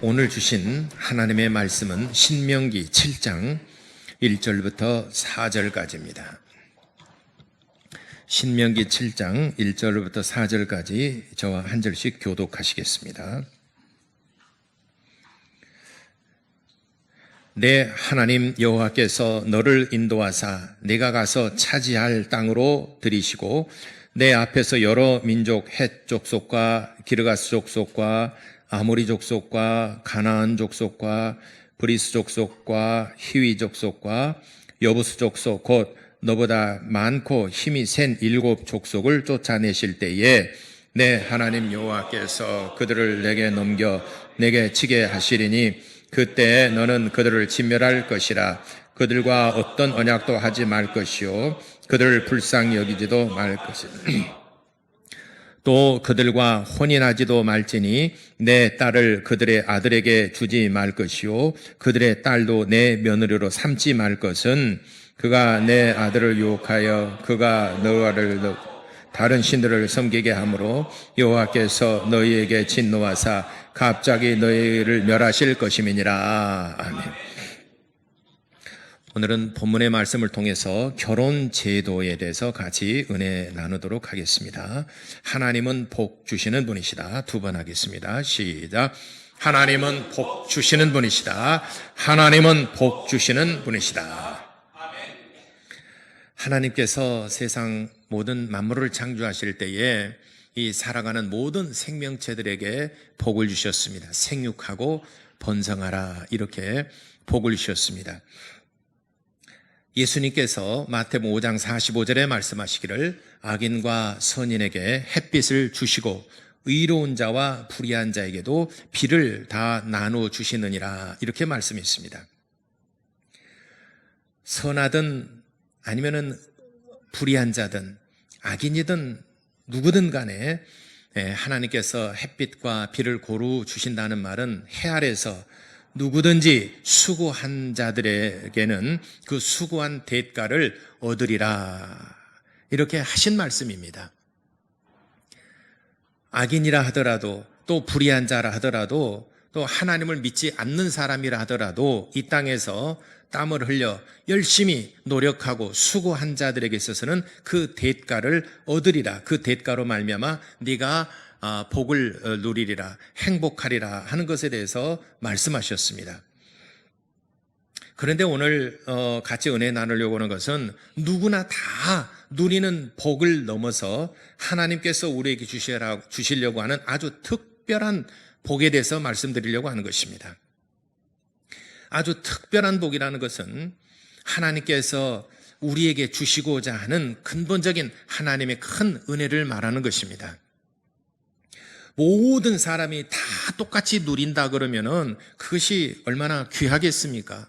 오늘 주신 하나님의 말씀은 신명기 7장 1절부터 4절까지입니다. 신명기 7장 1절부터 4절까지 저와 한 절씩 교독하시겠습니다. 내 하나님 여호와께서 너를 인도하사 네가 가서 차지할 땅으로 들이시고 내 앞에서 여러 민족 헷 족속과 기르가스 족속과 아모리 족속과 가나안 족속과 브리스 족속과 히위 족속과 여부스 족속 곧 너보다 많고 힘이 센 7 족속을 쫓아내실 때에 내 하나님 여호와께서 그들을 내게 넘겨 내게 치게 하시리니 그때 너는 그들을 진멸할 것이라. 그들과 어떤 언약도 하지 말 것이요 그들을 불쌍히 여기지도 말 것이라. 또 그들과 혼인하지도 말지니 내 딸을 그들의 아들에게 주지 말 것이요 그들의 딸도 내 며느리로 삼지 말 것은 그가 내 아들을 유혹하여 그가 너를 다른 신들을 섬기게 하므로 여호와께서 너희에게 진노하사 갑자기 너희를 멸하실 것임이니라. 아멘. 오늘은 본문의 말씀을 통해서 결혼 제도에 대해서 같이 은혜 나누도록 하겠습니다. 하나님은 복 주시는 분이시다. 2번 하겠습니다. 시작. 하나님은 복 주시는 분이시다. 하나님은 복 주시는 분이시다. 하나님께서 세상 모든 만물을 창조하실 때에 이 살아가는 모든 생명체들에게 복을 주셨습니다. 생육하고 번성하라 이렇게 복을 주셨습니다. 예수님께서 마태복음 5장 45절에 말씀하시기를 악인과 선인에게 햇빛을 주시고 의로운 자와 불의한 자에게도 비를 다 나누어 주시느니라 이렇게 말씀했습니다. 선하든 아니면은 불의한 자든 악인이든 누구든 간에 하나님께서 햇빛과 비를 고루 주신다는 말은 해 아래서 누구든지 수고한 자들에게는 그 수고한 대가를 얻으리라 이렇게 하신 말씀입니다. 악인이라 하더라도 또 불의한 자라 하더라도 또 하나님을 믿지 않는 사람이라 하더라도 이 땅에서 땀을 흘려 열심히 노력하고 수고한 자들에게 있어서는 그 대가를 얻으리라. 그 대가로 말미암아 네가 복을 누리리라, 행복하리라 하는 것에 대해서 말씀하셨습니다. 그런데 오늘 같이 은혜 나누려고 하는 것은 누구나 다 누리는 복을 넘어서 하나님께서 우리에게 주시려고 하는 아주 특별한 복에 대해서 말씀드리려고 하는 것입니다. 아주 특별한 복이라는 것은 하나님께서 우리에게 주시고자 하는 근본적인 하나님의 큰 은혜를 말하는 것입니다. 모든 사람이 다 똑같이 누린다 그러면은 그것이 얼마나 귀하겠습니까?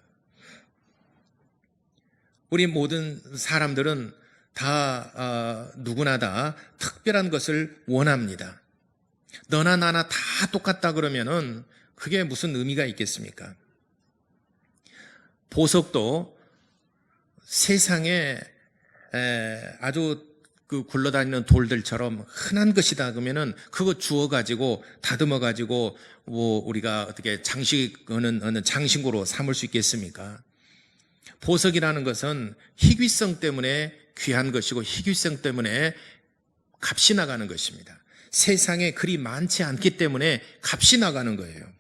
우리 모든 사람들은 다 누구나 다 특별한 것을 원합니다. 너나 나나 다 똑같다 그러면은 그게 무슨 의미가 있겠습니까? 보석도 세상에 아주 굴러다니는 돌들처럼 흔한 것이다 그러면은 그거 주워가지고 다듬어가지고 우리가 어떻게 어느 장신구로 삼을 수 있겠습니까? 보석이라는 것은 희귀성 때문에 귀한 것이고 희귀성 때문에 값이 나가는 것입니다. 세상에 그리 많지 않기 때문에 값이 나가는 거예요.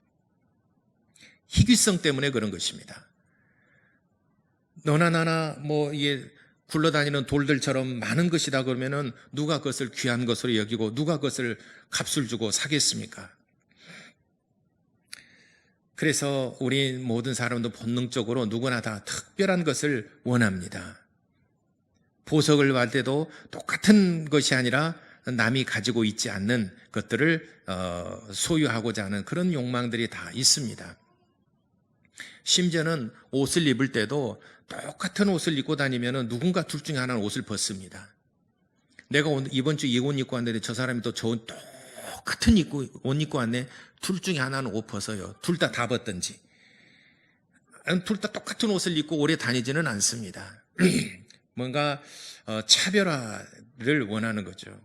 희귀성 때문에 그런 것입니다. 너나 나나 이게 굴러다니는 돌들처럼 많은 것이다 그러면은 누가 그것을 귀한 것으로 여기고 누가 그것을 값을 주고 사겠습니까? 그래서 우리 모든 사람도 본능적으로 누구나 다 특별한 것을 원합니다. 보석을 받을 때도 똑같은 것이 아니라 남이 가지고 있지 않는 것들을 소유하고자 하는 그런 욕망들이 다 있습니다. 심지어는 옷을 입을 때도 똑같은 옷을 입고 다니면 누군가 둘 중에 하나는 옷을 벗습니다. 내가 이번 주 이 옷 입고 왔는데 저 사람이 또 저 똑같은 옷 입고 왔네. 둘 중에 하나는 옷 벗어요. 둘 다 벗든지. 둘 다 똑같은 옷을 입고 오래 다니지는 않습니다. 뭔가 차별화를 원하는 거죠.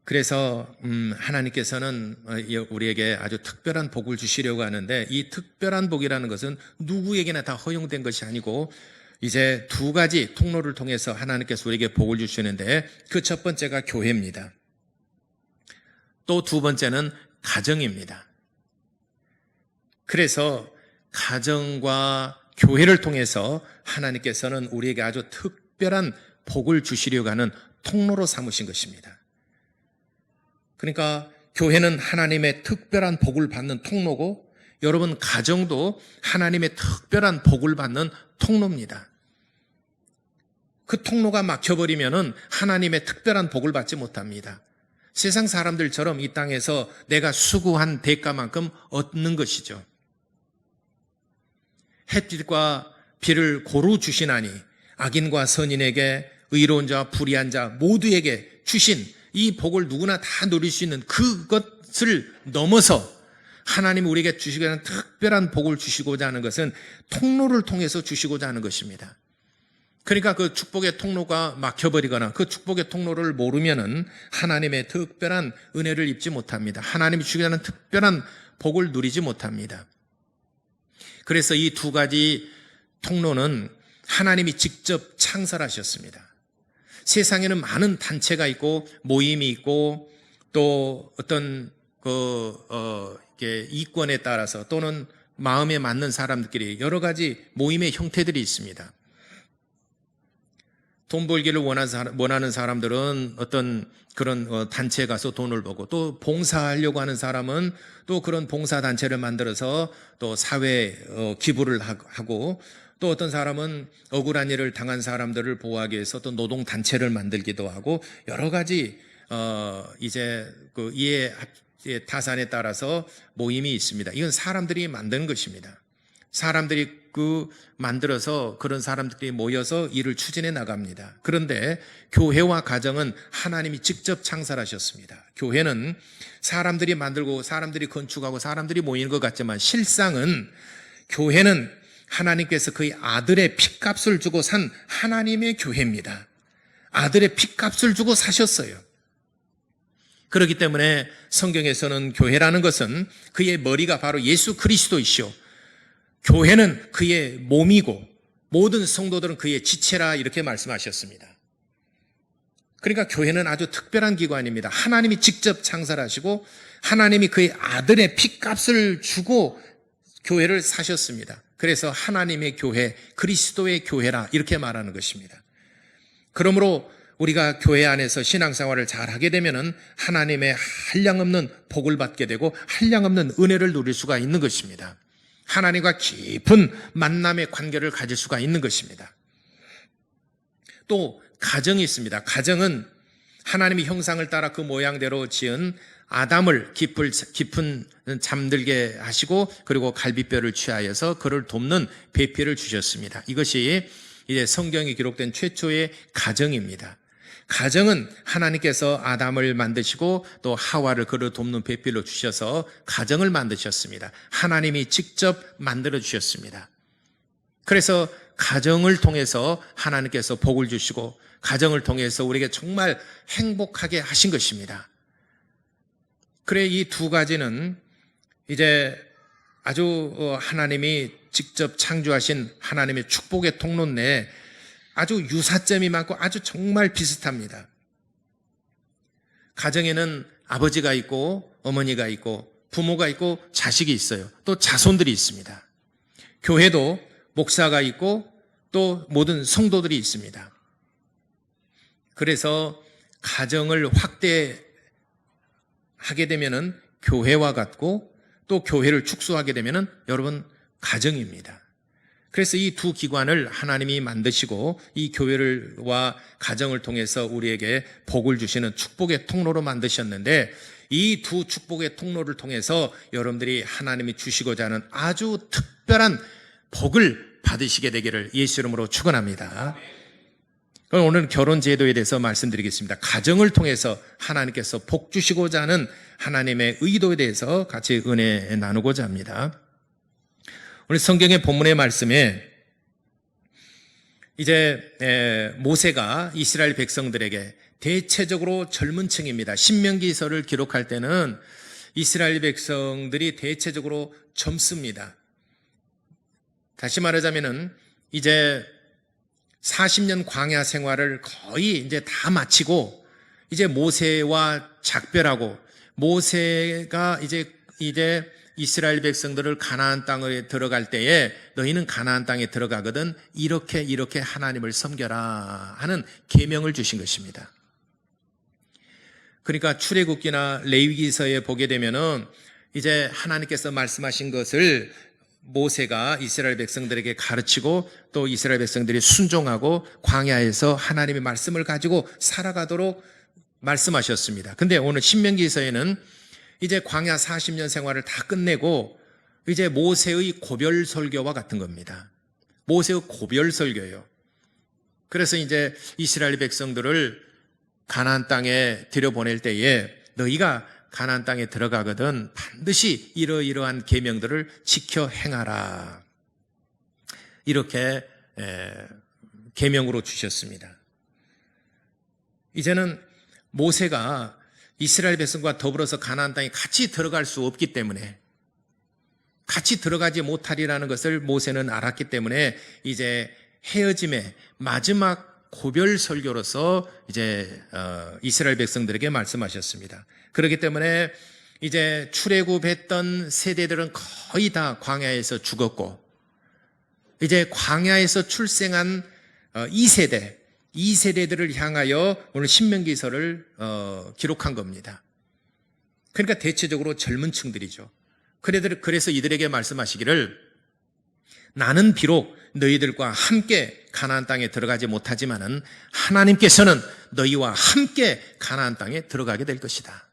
그래서 하나님께서는 우리에게 아주 특별한 복을 주시려고 하는데, 이 특별한 복이라는 것은 누구에게나 다 허용된 것이 아니고 이제 두 가지 통로를 통해서 하나님께서 우리에게 복을 주시는데, 그 첫 번째가 교회입니다. 또 두 번째는 가정입니다. 그래서 가정과 교회를 통해서 하나님께서는 우리에게 아주 특별한 복을 주시려고 하는 통로로 삼으신 것입니다. 그러니까 교회는 하나님의 특별한 복을 받는 통로고, 여러분 가정도 하나님의 특별한 복을 받는 통로입니다. 그 통로가 막혀버리면은 하나님의 특별한 복을 받지 못합니다. 세상 사람들처럼 이 땅에서 내가 수고한 대가만큼 얻는 것이죠. 햇빛과 비를 고루 주시나니 악인과 선인에게, 의로운 자와 불의한 자 모두에게 주신 이 복을 누구나 다 누릴 수 있는 그것을 넘어서 하나님이 우리에게 주시고자 하는 특별한 복을 주시고자 하는 것은 통로를 통해서 주시고자 하는 것입니다. 그러니까 그 축복의 통로가 막혀버리거나 그 축복의 통로를 모르면은 하나님의 특별한 은혜를 입지 못합니다. 하나님이 주시고자 하는 특별한 복을 누리지 못합니다. 그래서 이 두 가지 통로는 하나님이 직접 창설하셨습니다. 세상에는 많은 단체가 있고 모임이 있고 또 어떤 이권에 따라서 또는 마음에 맞는 사람들끼리 여러 가지 모임의 형태들이 있습니다. 돈 벌기를 원하는 사람들은 어떤 그런 단체에 가서 돈을 벌고, 또 봉사하려고 하는 사람은 또 그런 봉사단체를 만들어서 또 사회에 기부를 하고, 또 어떤 사람은 억울한 일을 당한 사람들을 보호하기 위해서 또 노동단체를 만들기도 하고, 여러 가지 이제 그 이해 타산에 따라서 모임이 있습니다. 이건 사람들이 만든 것입니다. 사람들이 만들어서 그런 사람들이 모여서 일을 추진해 나갑니다. 그런데 교회와 가정은 하나님이 직접 창설하셨습니다. 교회는 사람들이 만들고 사람들이 건축하고 사람들이 모이는 것 같지만, 실상은 교회는 하나님께서 그의 아들의 핏값을 주고 산 하나님의 교회입니다. 아들의 핏값을 주고 사셨어요. 그렇기 때문에 성경에서는 교회라는 것은 그의 머리가 바로 예수 그리스도이시오, 교회는 그의 몸이고 모든 성도들은 그의 지체라, 이렇게 말씀하셨습니다. 그러니까 교회는 아주 특별한 기관입니다. 하나님이 직접 창설하시고 하나님이 그의 아들의 핏값을 주고 교회를 사셨습니다. 그래서 하나님의 교회, 그리스도의 교회라, 이렇게 말하는 것입니다. 그러므로 우리가 교회 안에서 신앙생활을 잘 하게 되면은 하나님의 한량없는 복을 받게 되고 한량없는 은혜를 누릴 수가 있는 것입니다. 하나님과 깊은 만남의 관계를 가질 수가 있는 것입니다. 또 가정이 있습니다. 가정은 하나님의 형상을 따라 그 모양대로 지은 아담을 깊은 잠들게 하시고, 그리고 갈비뼈를 취하여서 그를 돕는 배필을 주셨습니다. 이것이 이제 성경에 기록된 최초의 가정입니다. 가정은 하나님께서 아담을 만드시고 또 하와를 그를 돕는 배필로 주셔서 가정을 만드셨습니다. 하나님이 직접 만들어 주셨습니다. 그래서 가정을 통해서 하나님께서 복을 주시고 가정을 통해서 우리에게 정말 행복하게 하신 것입니다. 그래, 이 두 가지는 이제 아주 하나님이 직접 창조하신 하나님의 축복의 통로인데 아주 유사점이 많고 아주 정말 비슷합니다. 가정에는 아버지가 있고 어머니가 있고 부모가 있고 자식이 있어요. 또 자손들이 있습니다. 교회도 목사가 있고 또 모든 성도들이 있습니다. 그래서 가정을 확대하게 되면은 교회와 같고, 또 교회를 축소하게 되면은 여러분 가정입니다. 그래서 이 두 기관을 하나님이 만드시고 이 교회와 가정을 통해서 우리에게 복을 주시는 축복의 통로로 만드셨는데, 이 두 축복의 통로를 통해서 여러분들이 하나님이 주시고자 하는 아주 특별한 복을 받으시게 되기를 예수 이름으로 축원합니다. 그럼 오늘 결혼 제도에 대해서 말씀드리겠습니다. 가정을 통해서 하나님께서 복 주시고자 하는 하나님의 의도에 대해서 같이 은혜 나누고자 합니다. 우리 성경의 본문의 말씀에 이제 모세가 이스라엘 백성들에게 대체적으로 젊은 층입니다. 신명기서를 기록할 때는 이스라엘 백성들이 대체적으로 젊습니다. 다시 말하자면은 이제 40년 광야 생활을 거의 이제 다 마치고 이제 모세와 작별하고 모세가 이제 이스라엘 백성들을 가나안 땅에 들어갈 때에 너희는 가나안 땅에 들어가거든 이렇게 하나님을 섬겨라 하는 계명을 주신 것입니다. 그러니까 출애굽기나 레위기서에 보게 되면은 이제 하나님께서 말씀하신 것을 모세가 이스라엘 백성들에게 가르치고 또 이스라엘 백성들이 순종하고 광야에서 하나님의 말씀을 가지고 살아가도록 말씀하셨습니다. 근데 오늘 신명기서에는 이제 광야 40년 생활을 다 끝내고 이제 모세의 고별 설교와 같은 겁니다. 모세의 고별 설교예요. 그래서 이제 이스라엘 백성들을 가나안 땅에 들여보낼 때에 너희가 가나안 땅에 들어가거든 반드시 이러이러한 계명들을 지켜 행하라. 이렇게 계명으로 주셨습니다. 이제는 모세가 이스라엘 백성과 더불어서 가나안 땅에 같이 들어갈 수 없기 때문에 같이 들어가지 못하리라는 것을 모세는 알았기 때문에 이제 헤어짐의 마지막 고별 설교로서 이제 이스라엘 백성들에게 말씀하셨습니다. 그렇기 때문에 이제 출애굽했던 세대들은 거의 다 광야에서 죽었고 이제 광야에서 출생한 2세대들을 향하여 오늘 신명기서를 기록한 겁니다. 그러니까 대체적으로 젊은 층들이죠. 그래서 이들에게 말씀하시기를 나는 비록 너희들과 함께 가나안 땅에 들어가지 못하지만은 하나님께서는 너희와 함께 가나안 땅에 들어가게 될 것이다.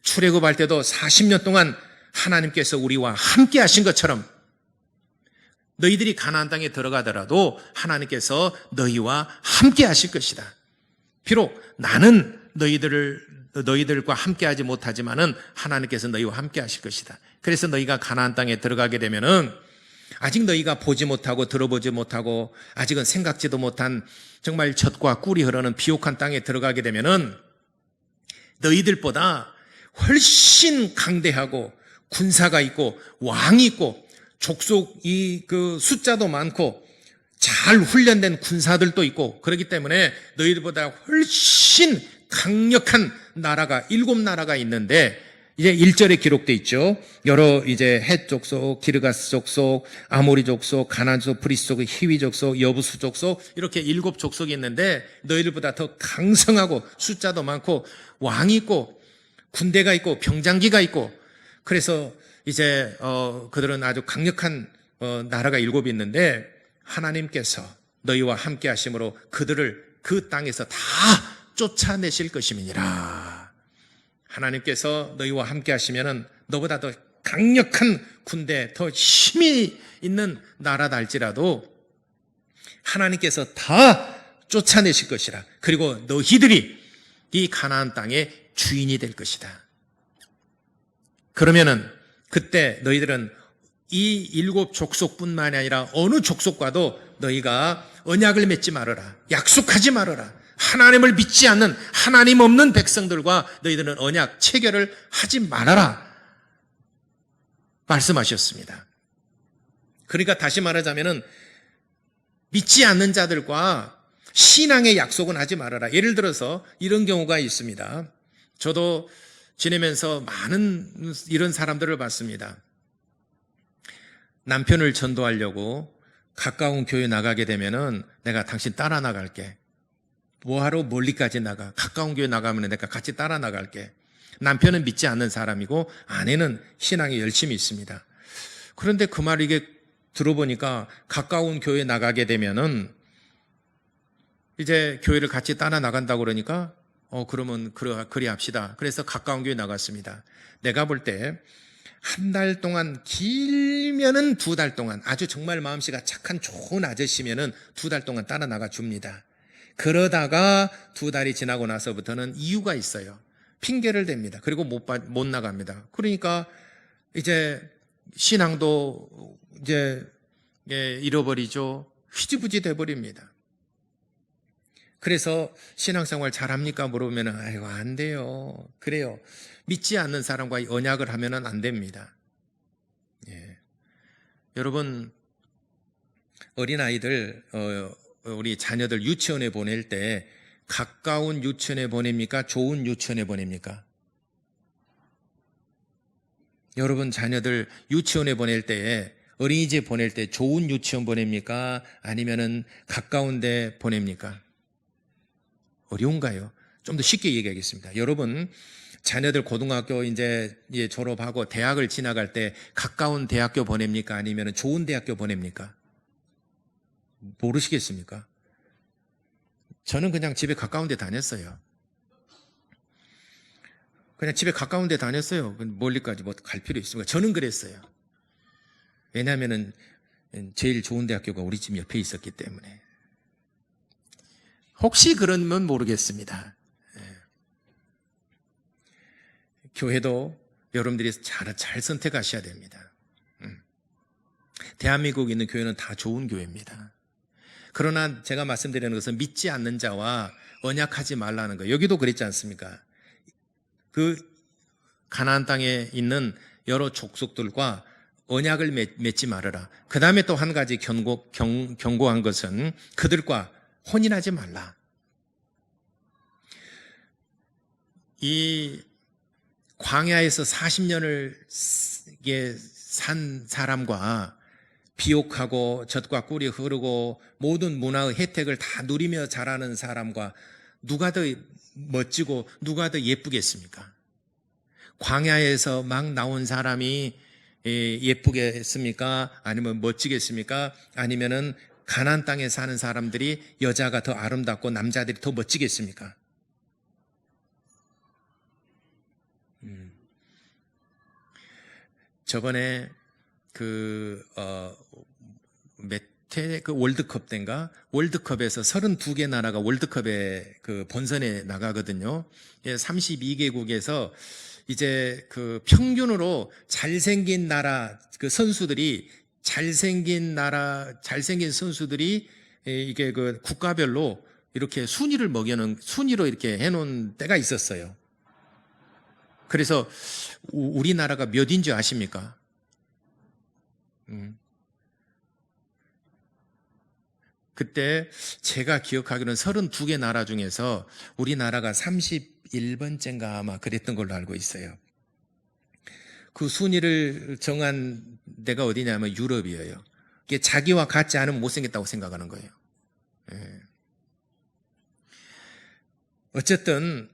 출애굽할 때도 40년 동안 하나님께서 우리와 함께 하신 것처럼 너희들이 가나안 땅에 들어가더라도 하나님께서 너희와 함께 하실 것이다. 비록 나는 너희들과 함께 하지 못하지만은 하나님께서 너희와 함께 하실 것이다. 그래서 너희가 가나안 땅에 들어가게 되면은 아직 너희가 보지 못하고 들어보지 못하고 아직은 생각지도 못한 정말 젖과 꿀이 흐르는 비옥한 땅에 들어가게 되면은 너희들보다 훨씬 강대하고 군사가 있고 왕이 있고 족속이 그 숫자도 많고 잘 훈련된 군사들도 있고 그렇기 때문에 너희들보다 훨씬 강력한 나라가 7나라가 있는데 이제 1절에 기록돼 있죠. 여러 이제 헷 족속, 기르가스 족속, 아모리 족속, 가나안 족속, 브리스 족속, 히위 족속, 여부수 족속 이렇게 7 족속이 있는데 너희들보다 더 강성하고 숫자도 많고 왕이 있고 군대가 있고 병장기가 있고 그래서 이제 그들은 아주 강력한 나라가 7이 있는데 하나님께서 너희와 함께 하심으로 그들을 그 땅에서 다 쫓아내실 것임이니라. 하나님께서 너희와 함께 하시면은 너보다 더 강력한 군대, 더 힘이 있는 나라다 할지라도 하나님께서 다 쫓아내실 것이라. 그리고 너희들이 이 가나안 땅의 주인이 될 것이다. 그러면은 그때 너희들은 이 7 족속뿐만이 아니라 어느 족속과도 너희가 언약을 맺지 말아라. 약속하지 말아라. 하나님을 믿지 않는 하나님 없는 백성들과 너희들은 언약 체결을 하지 말아라 말씀하셨습니다. 그러니까 다시 말하자면은 믿지 않는 자들과 신앙의 약속은 하지 말아라. 예를 들어서 이런 경우가 있습니다. 저도 지내면서 많은 이런 사람들을 봤습니다. 남편을 전도하려고 가까운 교회 나가게 되면은 내가 당신 따라 나갈게. 뭐하러 멀리까지 나가? 가까운 교회 나가면 내가 같이 따라 나갈게. 남편은 믿지 않는 사람이고 아내는 신앙이 열심히 있습니다. 그런데 그 말 이게 들어보니까 가까운 교회 나가게 되면은 이제 교회를 같이 따라 나간다고 그러니까 그러면 그리 합시다. 그래서 가까운 교회 나갔습니다. 내가 볼 때 한 달 동안 길면은 2달 동안 아주 정말 마음씨가 착한 좋은 아저씨면은 2달 동안 따라 나가 줍니다. 그러다가 2달이 지나고 나서부터는 이유가 있어요. 핑계를 댑니다. 그리고 못 나갑니다. 그러니까 이제 신앙도 이제 잃어버리죠. 휘지부지 돼버립니다. 그래서 신앙생활 잘합니까? 물어보면 아이고 안 돼요. 그래요. 믿지 않는 사람과 언약을 하면 안 됩니다. 예. 여러분 어린아이들 우리 자녀들 유치원에 보낼 때 가까운 유치원에 보냅니까? 좋은 유치원에 보냅니까? 여러분 자녀들 유치원에 보낼 때에 어린이집 보낼 때 좋은 유치원 보냅니까? 아니면은 가까운 데 보냅니까? 어려운가요? 좀 더 쉽게 얘기하겠습니다. 여러분 자녀들 고등학교 이제 졸업하고 대학을 지나갈 때 가까운 대학교 보냅니까? 아니면은 좋은 대학교 보냅니까? 모르시겠습니까? 저는 그냥 집에 가까운 데 다녔어요. 그냥 집에 가까운 데 다녔어요. 멀리까지 뭐 갈 필요 있습니까? 저는 그랬어요. 왜냐하면은 제일 좋은 대학교가 우리 집 옆에 있었기 때문에. 혹시 그러면 모르겠습니다. 교회도 여러분들이 잘 선택하셔야 됩니다. 대한민국에 있는 교회는 다 좋은 교회입니다. 그러나 제가 말씀드리는 것은 믿지 않는 자와 언약하지 말라는 거예요. 여기도 그랬지 않습니까? 그 가나안 땅에 있는 여러 족속들과 언약을 맺지 말아라. 그 다음에 또 한 가지 경고한 것은 그들과 혼인하지 말라. 이 광야에서 40년을 산 사람과 비옥하고 젖과 꿀이 흐르고 모든 문화의 혜택을 다 누리며 자라는 사람과 누가 더 멋지고 누가 더 예쁘겠습니까? 광야에서 막 나온 사람이 예쁘겠습니까? 아니면 멋지겠습니까? 아니면은 가나안 땅에 사는 사람들이 여자가 더 아름답고 남자들이 더 멋지겠습니까? 저번에 월드컵 때인가? 월드컵에서 32개 나라가 월드컵에 본선에 나가거든요. 32개국에서 이제 평균으로 잘생긴 나라 선수들이 잘생긴 선수들이 이게 국가별로 이렇게 순위로 이렇게 해놓은 때가 있었어요. 그래서 우리나라가 몇인 줄 아십니까? 그때 제가 기억하기로는 32개 나라 중에서 우리나라가 31번째인가 아마 그랬던 걸로 알고 있어요. 그 순위를 정한 데가 어디냐면 유럽이에요. 이게 자기와 같지 않으면 못생겼다고 생각하는 거예요. 어쨌든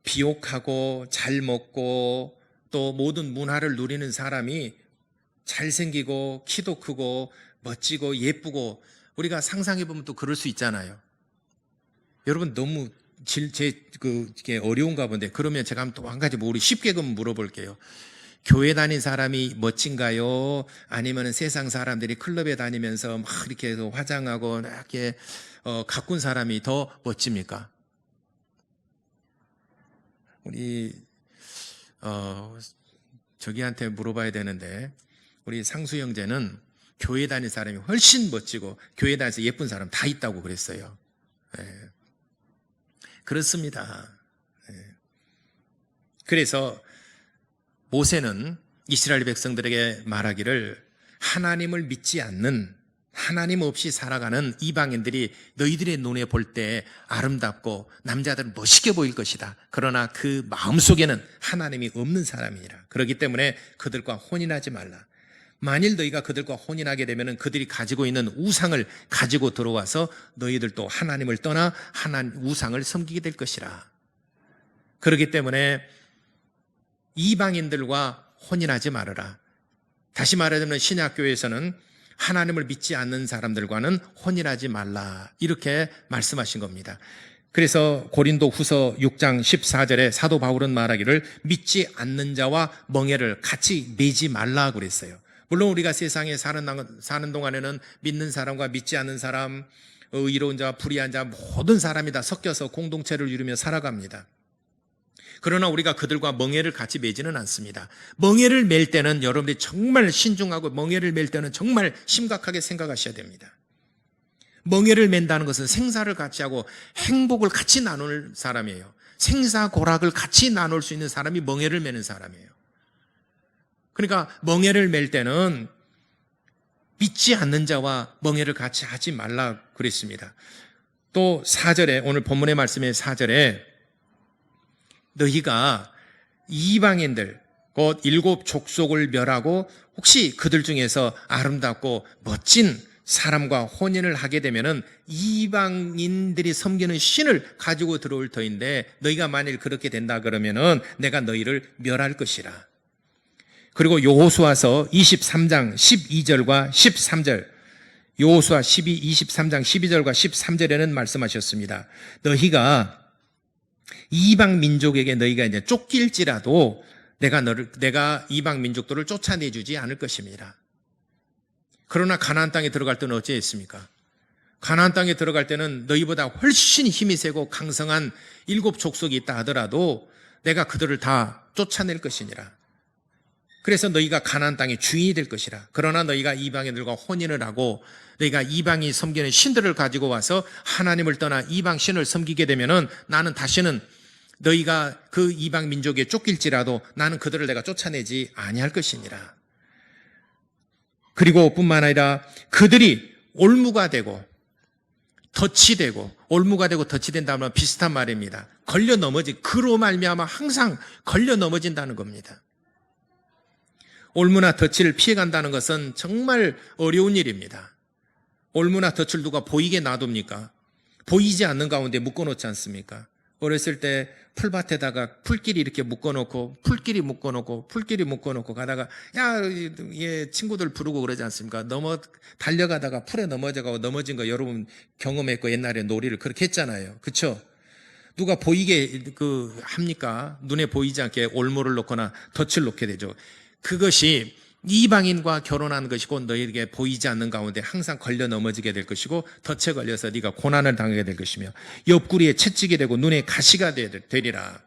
비옥하고 잘 먹고 또 모든 문화를 누리는 사람이 잘생기고 키도 크고 멋지고 예쁘고 우리가 상상해보면 또 그럴 수 있잖아요. 여러분 너무 이게 어려운가 본데 그러면 제가 또 한 가지 우리 쉽게 물어볼게요. 교회 다닌 사람이 멋진가요? 아니면 세상 사람들이 클럽에 다니면서 막 이렇게 해서 화장하고 이렇게 가꾼 사람이 더 멋집니까? 우리 저기한테 물어봐야 되는데 우리 상수 형제는 교회 다닌 사람이 훨씬 멋지고 교회 다니면서 예쁜 사람 다 있다고 그랬어요. 그렇습니다. 그래서 모세는 이스라엘 백성들에게 말하기를 하나님을 믿지 않는 하나님 없이 살아가는 이방인들이 너희들의 눈에 볼 때 아름답고 남자들은 멋있게 보일 것이다. 그러나 그 마음속에는 하나님이 없는 사람이니라. 그렇기 때문에 그들과 혼인하지 말라. 만일 너희가 그들과 혼인하게 되면 그들이 가지고 있는 우상을 가지고 들어와서 너희들도 하나님을 떠나 우상을 섬기게 될 것이라. 그렇기 때문에 이방인들과 혼인하지 말아라. 다시 말하자면 신약교회에서는 하나님을 믿지 않는 사람들과는 혼인하지 말라 이렇게 말씀하신 겁니다. 그래서 고린도 후서 6장 14절에 사도 바울은 말하기를 믿지 않는 자와 멍에를 같이 매지 말라 그랬어요. 물론 우리가 세상에 사는 동안에는 믿는 사람과 믿지 않는 사람, 의로운 자와 불의한 자 모든 사람이 다 섞여서 공동체를 이루며 살아갑니다. 그러나 우리가 그들과 멍에를 같이 매지는 않습니다. 멍에를 맬 때는 여러분들이 정말 신중하고 멍에를 맬 때는 정말 심각하게 생각하셔야 됩니다. 멍에를 맨다는 것은 생사를 같이 하고 행복을 같이 나눌 사람이에요. 생사고락을 같이 나눌 수 있는 사람이 멍에를 매는 사람이에요. 그러니까 멍에를 맬 때는 믿지 않는 자와 멍에를 같이 하지 말라 그랬습니다. 또 4절에, 오늘 본문의 말씀의 4절에 너희가 이방인들 곧 7 족속을 멸하고 혹시 그들 중에서 아름답고 멋진 사람과 혼인을 하게 되면은 이방인들이 섬기는 신을 가지고 들어올 터인데 너희가 만일 그렇게 된다 그러면은 내가 너희를 멸할 것이라. 그리고 여호수아서 23장 12절과 13절, 여호수아 23장 12절과 13절에는 말씀하셨습니다. 너희가 이방 민족에게 너희가 이제 쫓길지라도 내가 이방 민족들을 쫓아내주지 않을 것입니다. 그러나 가나안 땅에 들어갈 때는 어찌했습니까? 가나안 땅에 들어갈 때는 너희보다 훨씬 힘이 세고 강성한 7 족속이 있다 하더라도 내가 그들을 다 쫓아낼 것이니라. 그래서 너희가 가나안 땅의 주인이 될 것이라. 그러나 너희가 이방인들과 혼인을 하고 너희가 이방이 섬기는 신들을 가지고 와서 하나님을 떠나 이방 신을 섬기게 되면은 나는 다시는 너희가 그 이방 민족에 쫓길지라도 나는 그들을 내가 쫓아내지 아니할 것이니라. 그리고 뿐만 아니라 그들이 올무가 되고 덫이 되고, 올무가 되고 덫이 된다면 비슷한 말입니다. 걸려 그로 말미암아 항상 걸려 넘어진다는 겁니다. 올무나 덫을 피해간다는 것은 정말 어려운 일입니다. 올무나 덫을 누가 보이게 놔둡니까? 보이지 않는 가운데 묶어놓지 않습니까? 어렸을 때 풀밭에다가 풀끼리 이렇게 묶어놓고 풀끼리 묶어놓고 가다가 얘 친구들 부르고 그러지 않습니까? 달려가다가 풀에 넘어져가고 넘어진 거 여러분 경험했고 옛날에 놀이를 그렇게 했잖아요. 그렇죠? 누가 보이게 합니까? 눈에 보이지 않게 올무를 놓거나 덫을 놓게 되죠. 그것이 이방인과 결혼한 것이고 너희에게 보이지 않는 가운데 항상 걸려 넘어지게 될 것이고 덫에 걸려서 네가 고난을 당하게 될 것이며 옆구리에 채찍이 되고 눈에 가시가 되리라.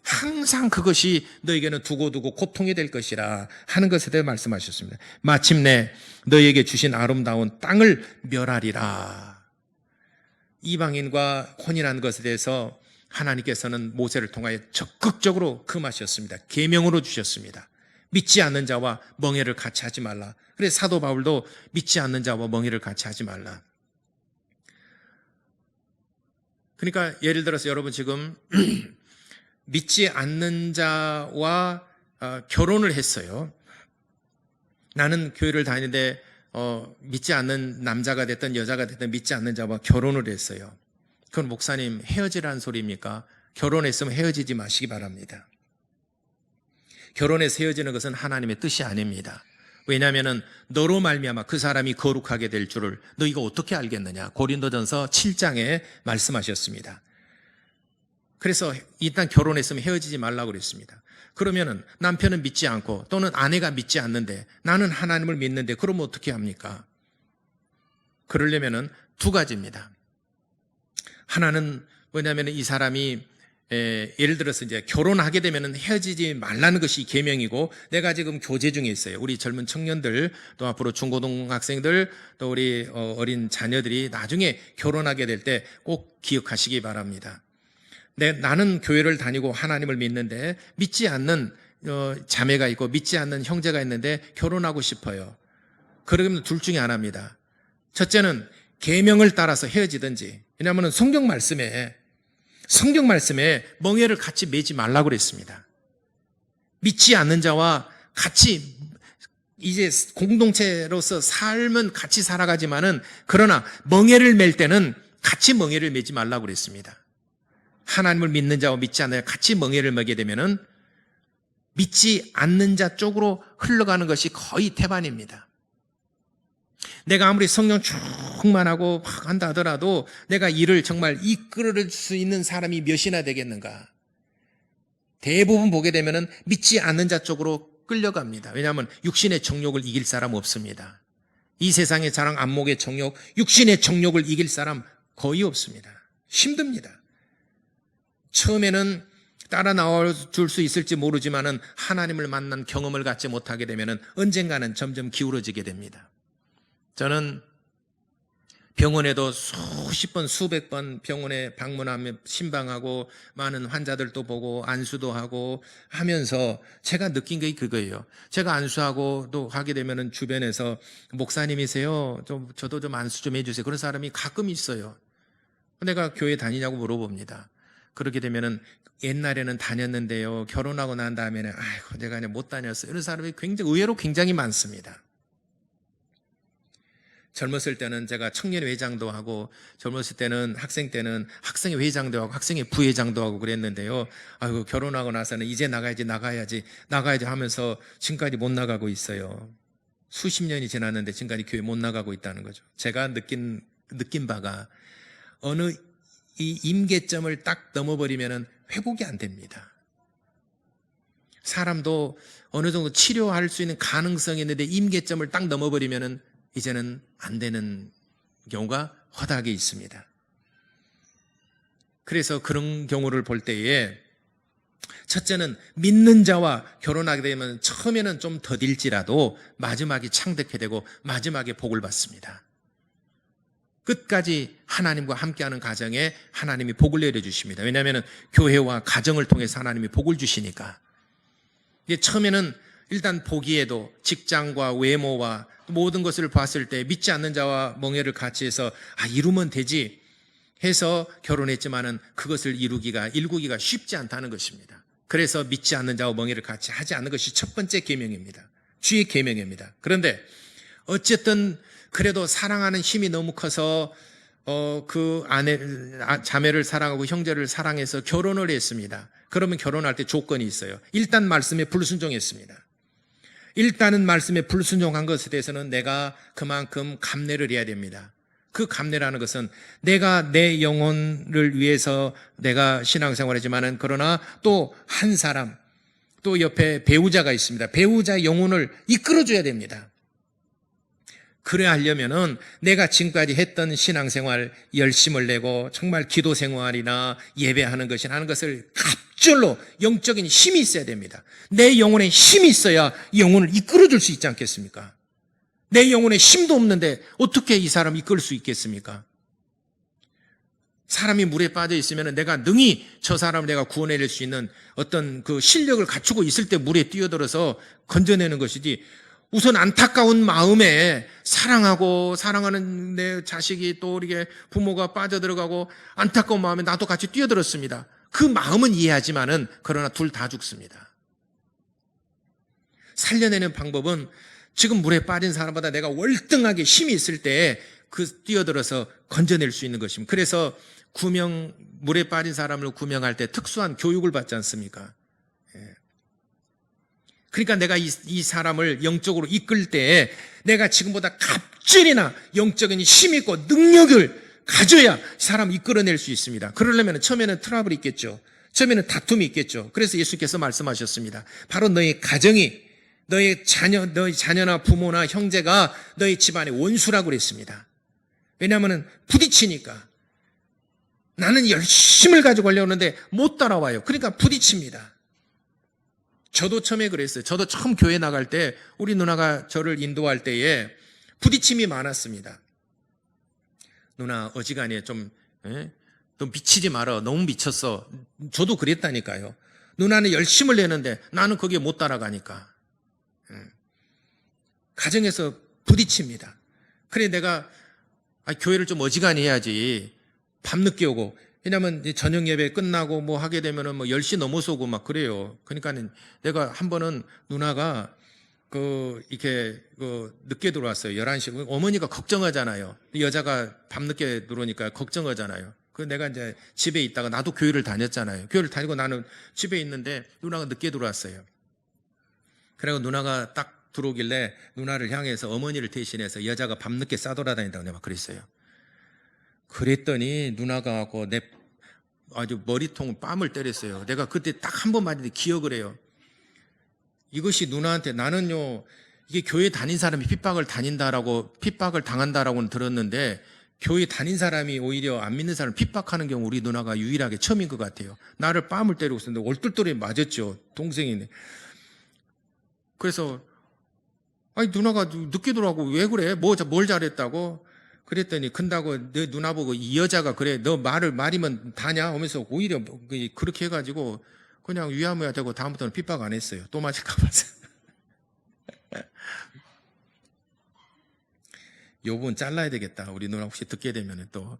항상 그것이 너희에게는 두고두고 고통이 될 것이라 하는 것에 대해 말씀하셨습니다. 마침내 너희에게 주신 아름다운 땅을 멸하리라. 이방인과 혼인한 것에 대해서 하나님께서는 모세를 통하여 적극적으로 금하셨습니다. 계명으로 주셨습니다. 믿지 않는 자와 멍에를 같이 하지 말라. 그래서 사도 바울도 믿지 않는 자와 멍에를 같이 하지 말라. 그러니까 예를 들어서 여러분 지금 믿지 않는 자와 결혼을 했어요. 나는 교회를 다니는데 믿지 않는 남자가 됐든 여자가 됐든 믿지 않는 자와 결혼을 했어요. 그건 목사님 헤어지라는 소리입니까? 결혼했으면 헤어지지 마시기 바랍니다. 결혼해서 헤어지는 것은 하나님의 뜻이 아닙니다. 왜냐하면 너로 말미암아 그 사람이 거룩하게 될 줄을 너희가 어떻게 알겠느냐. 고린도전서 7장에 말씀하셨습니다. 그래서 일단 결혼했으면 헤어지지 말라고 그랬습니다. 그러면은 남편은 믿지 않고 또는 아내가 믿지 않는데 나는 하나님을 믿는데 그러면 어떻게 합니까? 그러려면은 2가지입니다. 하나는 뭐냐면 이 사람이 예를 들어서 이제 결혼하게 되면 헤어지지 말라는 것이 계명이고 내가 지금 교제 중에 있어요. 우리 젊은 청년들 또 앞으로 중고등학생들 또 우리 어린 자녀들이 나중에 결혼하게 될 때 꼭 기억하시기 바랍니다. 나는 교회를 다니고 하나님을 믿는데 믿지 않는 자매가 있고 믿지 않는 형제가 있는데 결혼하고 싶어요. 그러면 둘 중에 하나입니다. 첫째는 계명을 따라서 헤어지든지, 왜냐하면 성경 말씀에 멍에를 같이 매지 말라고 그랬습니다. 믿지 않는 자와 같이 이제 공동체로서 삶은 같이 살아가지만은 그러나 멍에를 맬 때는 같이 멍에를 매지 말라고 그랬습니다. 하나님을 믿는 자와 믿지 않는 자 같이 멍에를 매게 되면은 믿지 않는 자 쪽으로 흘러가는 것이 거의 태반입니다. 내가 아무리 성령 충만하고 막 한다 하더라도 내가 이를 정말 이끌을 수 있는 사람이 몇이나 되겠는가? 대부분 보게 되면은 믿지 않는 자 쪽으로 끌려갑니다. 왜냐하면 육신의 정욕을 이길 사람 없습니다. 이 세상의 자랑, 안목의 정욕, 육신의 정욕을 이길 사람 거의 없습니다. 힘듭니다. 처음에는 따라 나와줄 수 있을지 모르지만은 하나님을 만난 경험을 갖지 못하게 되면은 언젠가는 점점 기울어지게 됩니다. 저는 병원에도 수십 번, 수백 번 병원에 방문하며 신방하고 많은 환자들도 보고 안수도 하고 하면서 제가 느낀 게 그거예요. 제가 안수하고 또 하게 되면은 주변에서 목사님이세요? 저도 좀 안수 좀 해주세요. 그런 사람이 가끔 있어요. 내가 교회 다니냐고 물어봅니다. 그렇게 되면은 옛날에는 다녔는데요. 결혼하고 난 다음에는 아이고 내가 그냥 못 다녔어요. 이런 사람이 의외로 굉장히 많습니다. 젊었을 때는 제가 청년 회장도 하고 젊었을 때는 학생 때는 학생회 회장도 하고 학생회 부회장도 하고 그랬는데요. 아이고 결혼하고 나서는 이제 나가야지 하면서 지금까지 못 나가고 있어요. 수십 년이 지났는데 지금까지 교회 못 나가고 있다는 거죠. 제가 느낀 바가 어느 이 임계점을 딱 넘어버리면은 회복이 안 됩니다. 사람도 어느 정도 치료할 수 있는 가능성이 있는데 임계점을 딱 넘어버리면은 이제는 안 되는 경우가 허다하게 있습니다. 그래서 그런 경우를 볼 때에 첫째는 믿는 자와 결혼하게 되면 처음에는 좀 더딜지라도 마지막에 창대케 되고 마지막에 복을 받습니다. 끝까지 하나님과 함께하는 가정에 하나님이 복을 내려주십니다. 왜냐하면 교회와 가정을 통해서 하나님이 복을 주시니까. 처음에는 일단 보기에도 직장과 외모와 모든 것을 봤을 때 믿지 않는 자와 멍에를 같이 해서 이루면 되지 해서 결혼했지만은 그것을 일구기가 쉽지 않다는 것입니다. 그래서 믿지 않는 자와 멍에를 같이 하지 않는 것이 첫 번째 계명입니다. 주의 계명입니다. 그런데 어쨌든 그래도 사랑하는 힘이 너무 커서 그 자매를 사랑하고 형제를 사랑해서 결혼을 했습니다. 그러면 결혼할 때 조건이 있어요. 일단 말씀에 불순종했습니다. 일단은 말씀에 불순종한 것에 대해서는 내가 그만큼 감내를 해야 됩니다. 그 감내라는 것은 내가 내 영혼을 위해서 내가 신앙생활하지만은 그러나 또 한 사람, 또 옆에 배우자가 있습니다. 배우자의 영혼을 이끌어줘야 됩니다. 그래야 하려면은 내가 지금까지 했던 신앙생활 열심을 내고 정말 기도 생활이나 예배하는 것이나 하는 것을 갑절로 영적인 힘이 있어야 됩니다. 내 영혼에 힘이 있어야 영혼을 이끌어줄 수 있지 않겠습니까? 내 영혼에 힘도 없는데 어떻게 이 사람을 이끌 수 있겠습니까? 사람이 물에 빠져 있으면 내가 능히 저 사람을 내가 구원해낼 수 있는 어떤 그 실력을 갖추고 있을 때 물에 뛰어들어서 건져내는 것이지, 우선 안타까운 마음에 사랑하는 내 자식이 또 이렇게 부모가 빠져들어가고 안타까운 마음에 나도 같이 뛰어들었습니다. 그 마음은 이해하지만은 그러나 둘 다 죽습니다. 살려내는 방법은 지금 물에 빠진 사람보다 내가 월등하게 힘이 있을 때 뛰어들어서 건져낼 수 있는 것입니다. 그래서 물에 빠진 사람을 구명할 때 특수한 교육을 받지 않습니까? 그러니까 내가 이 사람을 영적으로 이끌 때 내가 지금보다 갑절이나 영적인 힘 있고 능력을 가져야 사람을 이끌어낼 수 있습니다. 그러려면 처음에는 트러블이 있겠죠. 처음에는 다툼이 있겠죠. 그래서 예수께서 말씀하셨습니다. 바로 너희 가정이 너희 자녀나 부모나 형제가 너희 집안의 원수라고 그랬습니다. 왜냐하면 부딪히니까. 나는 열심을 가지고 하려고 하는데 못 따라와요. 그러니까 부딪힙니다. 저도 처음에 그랬어요. 저도 처음 교회 나갈 때 우리 누나가 저를 인도할 때에 부딪힘이 많았습니다. 누나 어지간히 너 미치지 마라. 너무 미쳤어. 저도 그랬다니까요. 누나는 열심을 내는데 나는 거기에 못 따라가니까. 가정에서 부딪힙니다. 그래 내가 교회를 좀 어지간히 해야지. 밤늦게 오고. 왜냐면 저녁 예배 끝나고 뭐 하게 되면은 10시 넘어서 오고 막 그래요. 그러니까는 내가 한 번은 누나가 이렇게 늦게 들어왔어요. 11시. 어머니가 걱정하잖아요. 여자가 밤늦게 들어오니까 걱정하잖아요. 내가 이제 집에 있다가 나도 교회를 다녔잖아요. 교회를 다니고 나는 집에 있는데 누나가 늦게 들어왔어요. 그래서 누나가 딱 들어오길래 누나를 향해서 어머니를 대신해서 여자가 밤늦게 싸돌아다닌다고 내가 그랬어요. 그랬더니 누나가 하고 아주 머리통을 뺨을 때렸어요. 내가 그때 딱 한 번 맞는데 기억을 해요. 이것이 누나한테 나는요, 이게 교회 다닌 사람이 핍박을 당한다라고는 들었는데 교회 다닌 사람이 오히려 안 믿는 사람을 핍박하는 경우 우리 누나가 유일하게 처음인 것 같아요. 나를 뺨을 때리고 있었는데 얼떨떨에 맞았죠. 동생이네. 그래서 누나가 늦게 들어가고 왜 그래? 뭘 잘했다고? 그랬더니 큰다고 내 누나 보고 이 여자가 그래 너 말이면 다냐 하면서 오히려 그렇게 해가지고 그냥 위아무야 되고 다음부터는 핍박 안 했어요. 또 맞을까 봐서. 요 부분 잘라야 되겠다. 우리 누나 혹시 듣게 되면 또.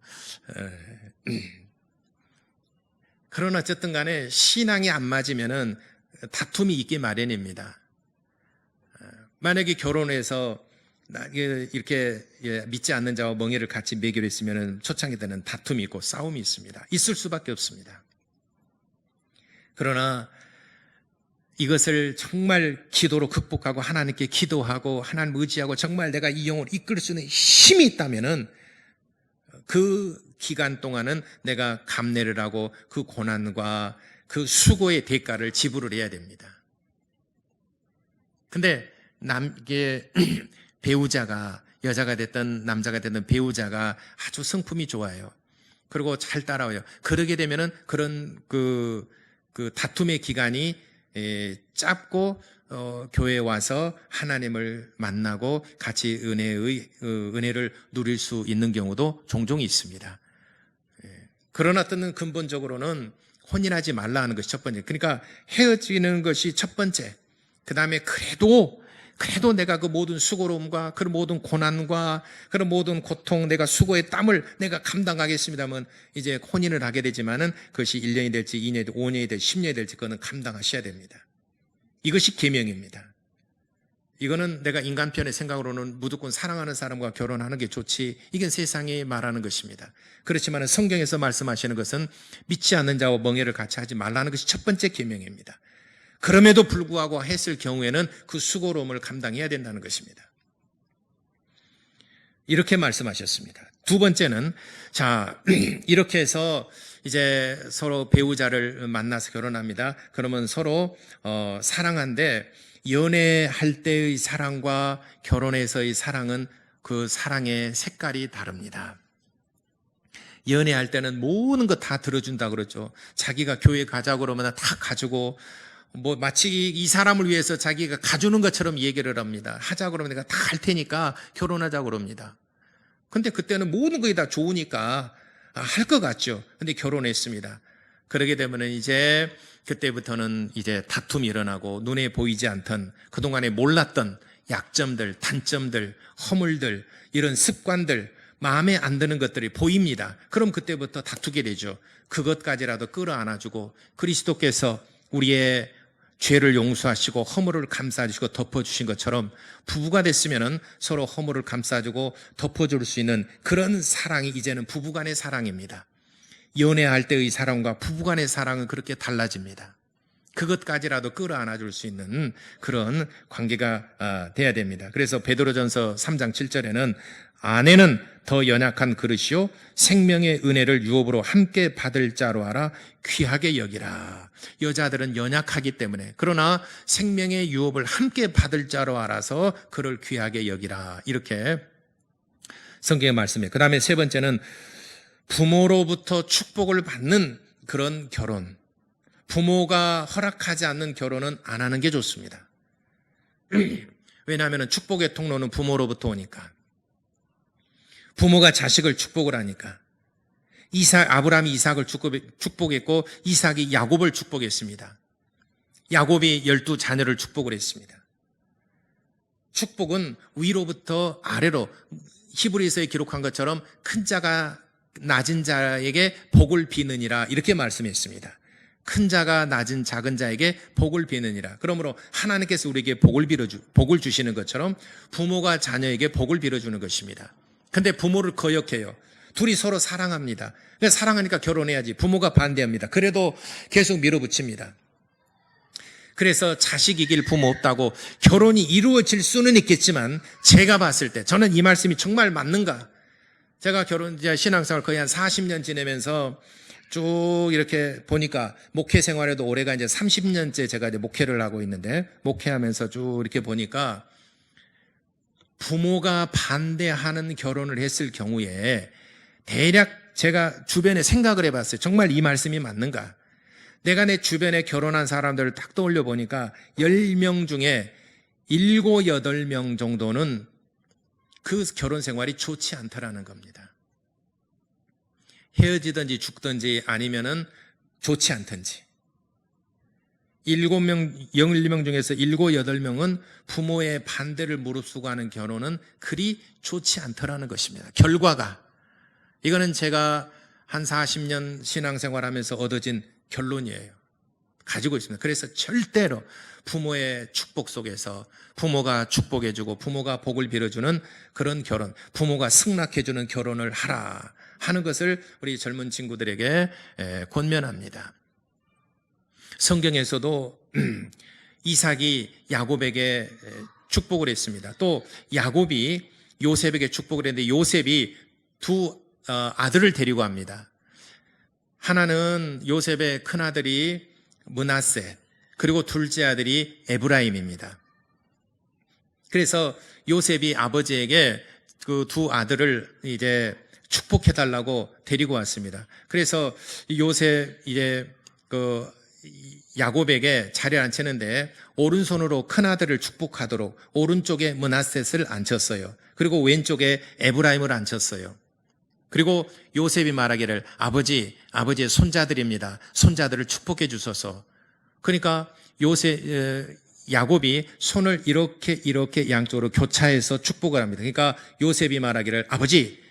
그러나 어쨌든 간에 신앙이 안 맞으면은 다툼이 있기 마련입니다. 만약에 결혼해서 이렇게 믿지 않는 자와 멍에를 같이 매기로 했으면 초창기 때는 다툼이 있고 싸움이 있습니다. 있을 수밖에 없습니다. 그러나 이것을 정말 기도로 극복하고 하나님께 기도하고 하나님 의지하고 정말 내가 이 영혼을 이끌 수 있는 힘이 있다면은 그 기간 동안은 내가 감내를 하고 그 고난과 그 수고의 대가를 지불을 해야 됩니다. 근데 이게 배우자가 여자가 됐든 남자가 됐든 배우자가 아주 성품이 좋아요. 그리고 잘 따라와요. 그러게 되면은 그런 그 다툼의 기간이 짧고 교회에 와서 하나님을 만나고 같이 은혜를 누릴 수 있는 경우도 종종 있습니다. 그러나 어떤 근본적으로는 혼인하지 말라 하는 것이 첫 번째. 그러니까 헤어지는 것이 첫 번째. 그 다음에 그래도 내가 그 모든 수고로움과 그 모든 고난과 그런 모든 고통, 내가 수고의 땀을 내가 감당하겠습니다면 이제 혼인을 하게 되지만은 그것이 1년이 될지 2년이 될지 5년이 될지 10년이 될지 그거는 감당하셔야 됩니다. 이것이 계명입니다. 이거는 내가 인간편의 생각으로는 무조건 사랑하는 사람과 결혼하는 게 좋지, 이건 세상이 말하는 것입니다. 그렇지만 성경에서 말씀하시는 것은 믿지 않는 자와 멍에를 같이 하지 말라는 것이 첫 번째 계명입니다. 그럼에도 불구하고 했을 경우에는 그 수고로움을 감당해야 된다는 것입니다. 이렇게 말씀하셨습니다. 두 번째는 이렇게 해서 이제 서로 배우자를 만나서 결혼합니다. 그러면 서로 사랑한데 연애할 때의 사랑과 결혼해서의 사랑은 그 사랑의 색깔이 다릅니다. 연애할 때는 모든 거 다 들어준다 그러죠. 자기가 교회 가자고 그러면 다 가지고 마치 이 사람을 위해서 자기가 가주는 것처럼 얘기를 합니다. 하자고 그러면 내가 다 할 테니까 결혼하자고 그럽니다. 근데 그때는 모든 것이 다 좋으니까 할 것 같죠. 근데 결혼했습니다. 그러게 되면은 이제 그때부터는 이제 다툼이 일어나고 눈에 보이지 않던 그동안에 몰랐던 약점들, 단점들, 허물들, 이런 습관들, 마음에 안 드는 것들이 보입니다. 그럼 그때부터 다투게 되죠. 그것까지라도 끌어안아주고 그리스도께서 우리의 죄를 용서하시고 허물을 감싸주시고 덮어주신 것처럼 부부가 됐으면 서로 허물을 감싸주고 덮어줄 수 있는 그런 사랑이 이제는 부부간의 사랑입니다. 연애할 때의 사랑과 부부간의 사랑은 그렇게 달라집니다. 그것까지라도 끌어안아줄 수 있는 그런 관계가 돼야 됩니다. 그래서 베드로전서 3장 7절에는 아내는 더 연약한 그릇이요 생명의 은혜를 유업으로 함께 받을 자로 알아 귀하게 여기라. 여자들은 연약하기 때문에 그러나 생명의 유업을 함께 받을 자로 알아서 그를 귀하게 여기라. 이렇게 성경의 말씀이에요. 그 다음에 세 번째는 부모로부터 축복을 받는 그런 결혼. 부모가 허락하지 않는 결혼은 안 하는 게 좋습니다. 왜냐하면 축복의 통로는 부모로부터 오니까. 부모가 자식을 축복을 하니까. 아브라함이 이삭을 축복했고 이삭이 야곱을 축복했습니다. 야곱이 12자녀를 축복을 했습니다. 축복은 위로부터 아래로 히브리서에 기록한 것처럼 큰 자가 낮은 자에게 복을 비느니라 이렇게 말씀했습니다. 큰 자가 낮은 작은 자에게 복을 비느니라. 그러므로 하나님께서 우리에게 복을 주시는 것처럼 부모가 자녀에게 복을 빌어주는 것입니다. 근데 부모를 거역해요. 둘이 서로 사랑합니다. 사랑하니까 결혼해야지. 부모가 반대합니다. 그래도 계속 밀어붙입니다. 그래서 자식 이길 부모 없다고 결혼이 이루어질 수는 있겠지만 제가 봤을 때 저는 이 말씀이 정말 맞는가? 제가 신앙생활 거의 한 40년 지내면서 쭉 이렇게 보니까 목회 생활에도 올해가 이제 30년째 제가 이제 목회를 하고 있는데 목회하면서 쭉 이렇게 보니까 부모가 반대하는 결혼을 했을 경우에 대략 제가 주변에 생각을 해봤어요. 정말 이 말씀이 맞는가? 내가 내 주변에 결혼한 사람들을 딱 떠올려 보니까 10명 중에 7, 8명 정도는 그 결혼 생활이 좋지 않다라는 겁니다. 헤어지든지 죽든지 아니면은 좋지 않든지. 17명 중에서 7, 8명은 부모의 반대를 무릅쓰고 하는 결혼은 그리 좋지 않더라는 것입니다. 결과가. 이거는 제가 한 40년 신앙생활하면서 얻어진 결론이에요. 가지고 있습니다. 그래서 절대로 부모의 축복 속에서 부모가 축복해주고 부모가 복을 빌어주는 그런 결혼, 부모가 승낙해주는 결혼을 하라 하는 것을 우리 젊은 친구들에게 권면합니다. 성경에서도 이삭이 야곱에게 축복을 했습니다. 또 야곱이 요셉에게 축복을 했는데 요셉이 두 아들을 데리고 합니다. 하나는 요셉의 큰아들이 므낫세, 그리고 둘째 아들이 에브라임입니다. 그래서 요셉이 아버지에게 그 두 아들을 이제 축복해달라고 데리고 왔습니다. 그래서 요셉 이제 그 야곱에게 자리를 앉히는데 오른손으로 큰아들을 축복하도록 오른쪽에 므낫셋을 앉혔어요. 그리고 왼쪽에 에브라임을 앉혔어요. 그리고 요셉이 말하기를 아버지의 손자들입니다. 손자들을 축복해 주소서. 그러니까 야곱이 손을 이렇게 양쪽으로 교차해서 축복을 합니다. 그러니까 요셉이 말하기를 아버지,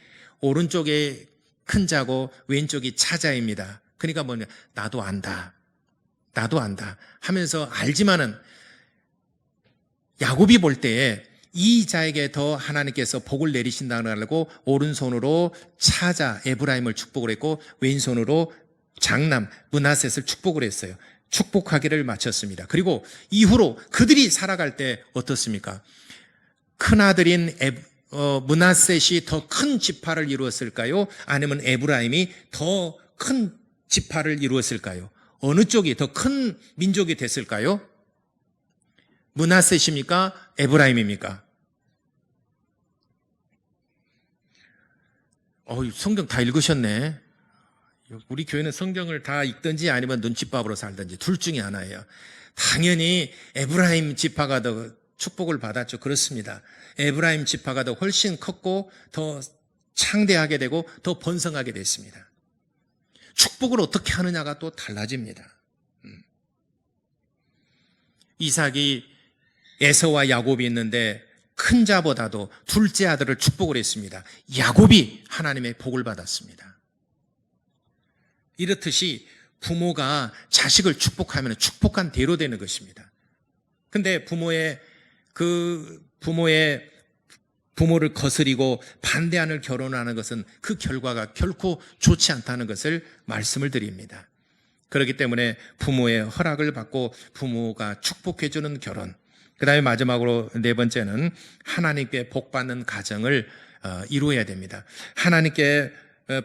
오른쪽에 큰 자고 왼쪽이 차자입니다. 그러니까 뭐냐, 나도 안다 하면서 알지만은 야곱이 볼 때에 이 자에게 더 하나님께서 복을 내리신다고 알고 오른손으로 차자 에브라임을 축복을 했고 왼손으로 장남 므낫셋을 축복을 했어요. 축복하기를 마쳤습니다. 그리고 이후로 그들이 살아갈 때 어떻습니까? 큰아들인 므낫셋이 더 큰 지파를 이루었을까요? 아니면 에브라임이 더 큰 지파를 이루었을까요? 어느 쪽이 더 큰 민족이 됐을까요? 므낫셋입니까? 에브라임입니까? 성경 다 읽으셨네. 우리 교회는 성경을 다 읽든지 아니면 눈칫밥으로 살든지 둘 중에 하나예요. 당연히 에브라임 지파가 더 축복을 받았죠. 그렇습니다. 에브라임 지파가 더 훨씬 컸고 더 창대하게 되고 더 번성하게 됐습니다. 축복을 어떻게 하느냐가 또 달라집니다. 이삭이 에서와 야곱이 있는데 큰 자보다도 둘째 아들을 축복을 했습니다. 야곱이 하나님의 복을 받았습니다. 이렇듯이 부모가 자식을 축복하면 축복한 대로 되는 것입니다. 근데 부모를 거스리고 반대하는 결혼하는 것은 그 결과가 결코 좋지 않다는 것을 말씀을 드립니다. 그렇기 때문에 부모의 허락을 받고 부모가 축복해주는 결혼, 그 다음에 마지막으로 네 번째는 하나님께 복받는 가정을 이루어야 됩니다. 하나님께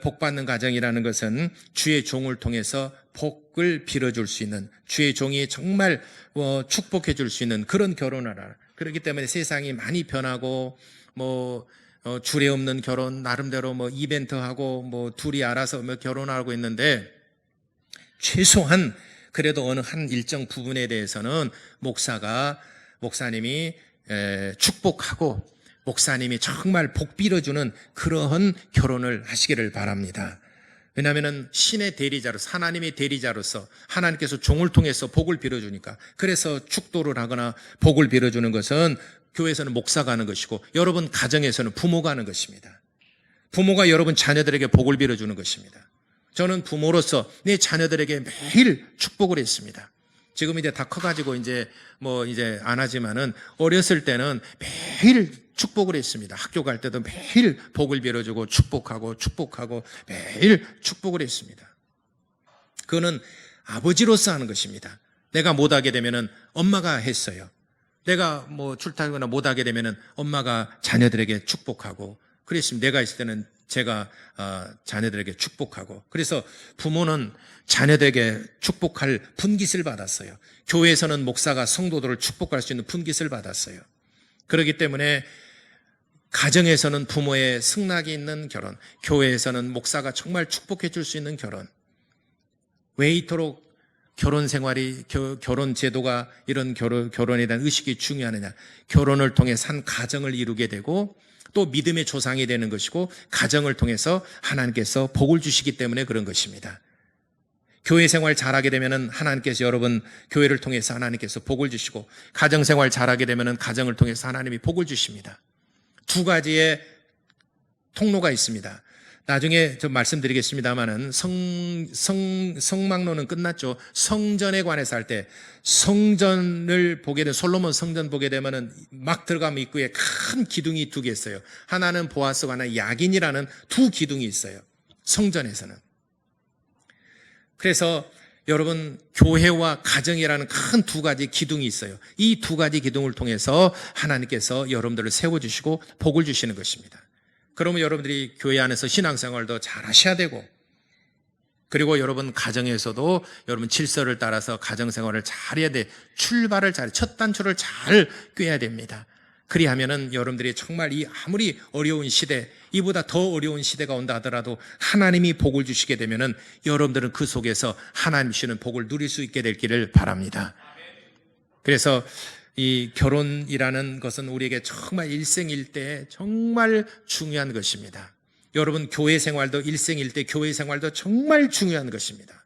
복받는 가정이라는 것은 주의 종을 통해서 복을 빌어줄 수 있는, 주의 종이 정말 축복해 줄 수 있는 그런 결혼을 하라. 그렇기 때문에 세상이 많이 변하고 주례 없는 결혼, 나름대로 이벤트하고 둘이 알아서 결혼하고 있는데, 최소한 그래도 어느 한 일정 부분에 대해서는 목사님이 축복하고 목사님이 정말 복 빌어주는 그러한 결혼을 하시기를 바랍니다. 왜냐하면 신의 대리자로서, 하나님의 대리자로서 하나님께서 종을 통해서 복을 빌어주니까. 그래서 축도를 하거나 복을 빌어주는 것은 교회에서는 목사가 하는 것이고 여러분 가정에서는 부모가 하는 것입니다. 부모가 여러분 자녀들에게 복을 빌어주는 것입니다. 저는 부모로서 내 자녀들에게 매일 축복을 했습니다. 지금 이제 다 커가지고 이제 안 하지만은 어렸을 때는 매일 축복을 했습니다. 학교 갈 때도 매일 복을 빌어주고 축복하고 매일 축복을 했습니다. 그거는 아버지로서 하는 것입니다. 내가 못하게 되면은 엄마가 했어요. 내가 출타하거나 못하게 되면은 엄마가 자녀들에게 축복하고 그랬습니다. 내가 있을 때는 제가 자녀들에게 축복하고. 그래서 부모는 자녀들에게 축복할 분깃을 받았어요. 교회에서는 목사가 성도들을 축복할 수 있는 분깃을 받았어요. 그렇기 때문에 가정에서는 부모의 승낙이 있는 결혼, 교회에서는 목사가 정말 축복해 줄 수 있는 결혼. 왜 이토록 결혼 생활이, 결혼 제도가 이런 결혼에 대한 의식이 중요하느냐. 결혼을 통해 산 가정을 이루게 되고 또 믿음의 조상이 되는 것이고 가정을 통해서 하나님께서 복을 주시기 때문에 그런 것입니다. 교회 생활 잘하게 되면은 하나님께서 여러분 교회를 통해서 하나님께서 복을 주시고 가정 생활 잘하게 되면은 가정을 통해서 하나님이 복을 주십니다. 두 가지의 통로가 있습니다. 나중에 좀 말씀드리겠습니다만은 성막론은 끝났죠. 성전에 관해서 할 때 성전을 보게 되면 솔로몬 성전 보게 되면은 막 들어가면 입구에 큰 기둥이 두 개 있어요. 하나는 보아스가 하나 야긴이라는 두 기둥이 있어요. 성전에서는. 그래서 여러분 교회와 가정이라는 큰 두 가지 기둥이 있어요. 이 두 가지 기둥을 통해서 하나님께서 여러분들을 세워주시고 복을 주시는 것입니다. 그러면 여러분들이 교회 안에서 신앙생활도 잘 하셔야 되고 그리고 여러분 가정에서도 여러분 질서를 따라서 가정생활을 잘해야 돼. 출발을 잘, 첫 단추를 잘 꿰야 됩니다. 그리하면은 여러분들이 정말 이 아무리 어려운 시대, 이보다 더 어려운 시대가 온다 하더라도 하나님이 복을 주시게 되면은 여러분들은 그 속에서 하나님 주시는 복을 누릴 수 있게 될 길을 바랍니다. 그래서 이 결혼이라는 것은 우리에게 정말 일생일대 정말 중요한 것입니다. 여러분 교회 생활도 일생일대 교회 생활도 정말 중요한 것입니다.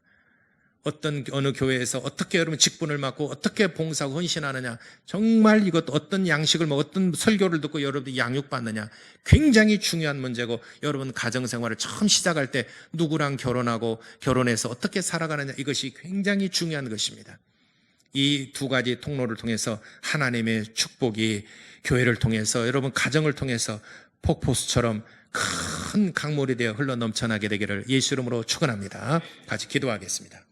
어느 교회에서 어떻게 여러분 직분을 맡고 어떻게 봉사하고 헌신하느냐, 정말 이것도 어떤 양식을 어떤 설교를 듣고 여러분들이 양육받느냐 굉장히 중요한 문제고, 여러분 가정생활을 처음 시작할 때 누구랑 결혼하고 결혼해서 어떻게 살아가느냐, 이것이 굉장히 중요한 것입니다. 이 두 가지 통로를 통해서 하나님의 축복이 교회를 통해서 여러분 가정을 통해서 폭포수처럼 큰 강물이 되어 흘러 넘쳐나게 되기를 예수 이름으로 축원합니다. 같이 기도하겠습니다.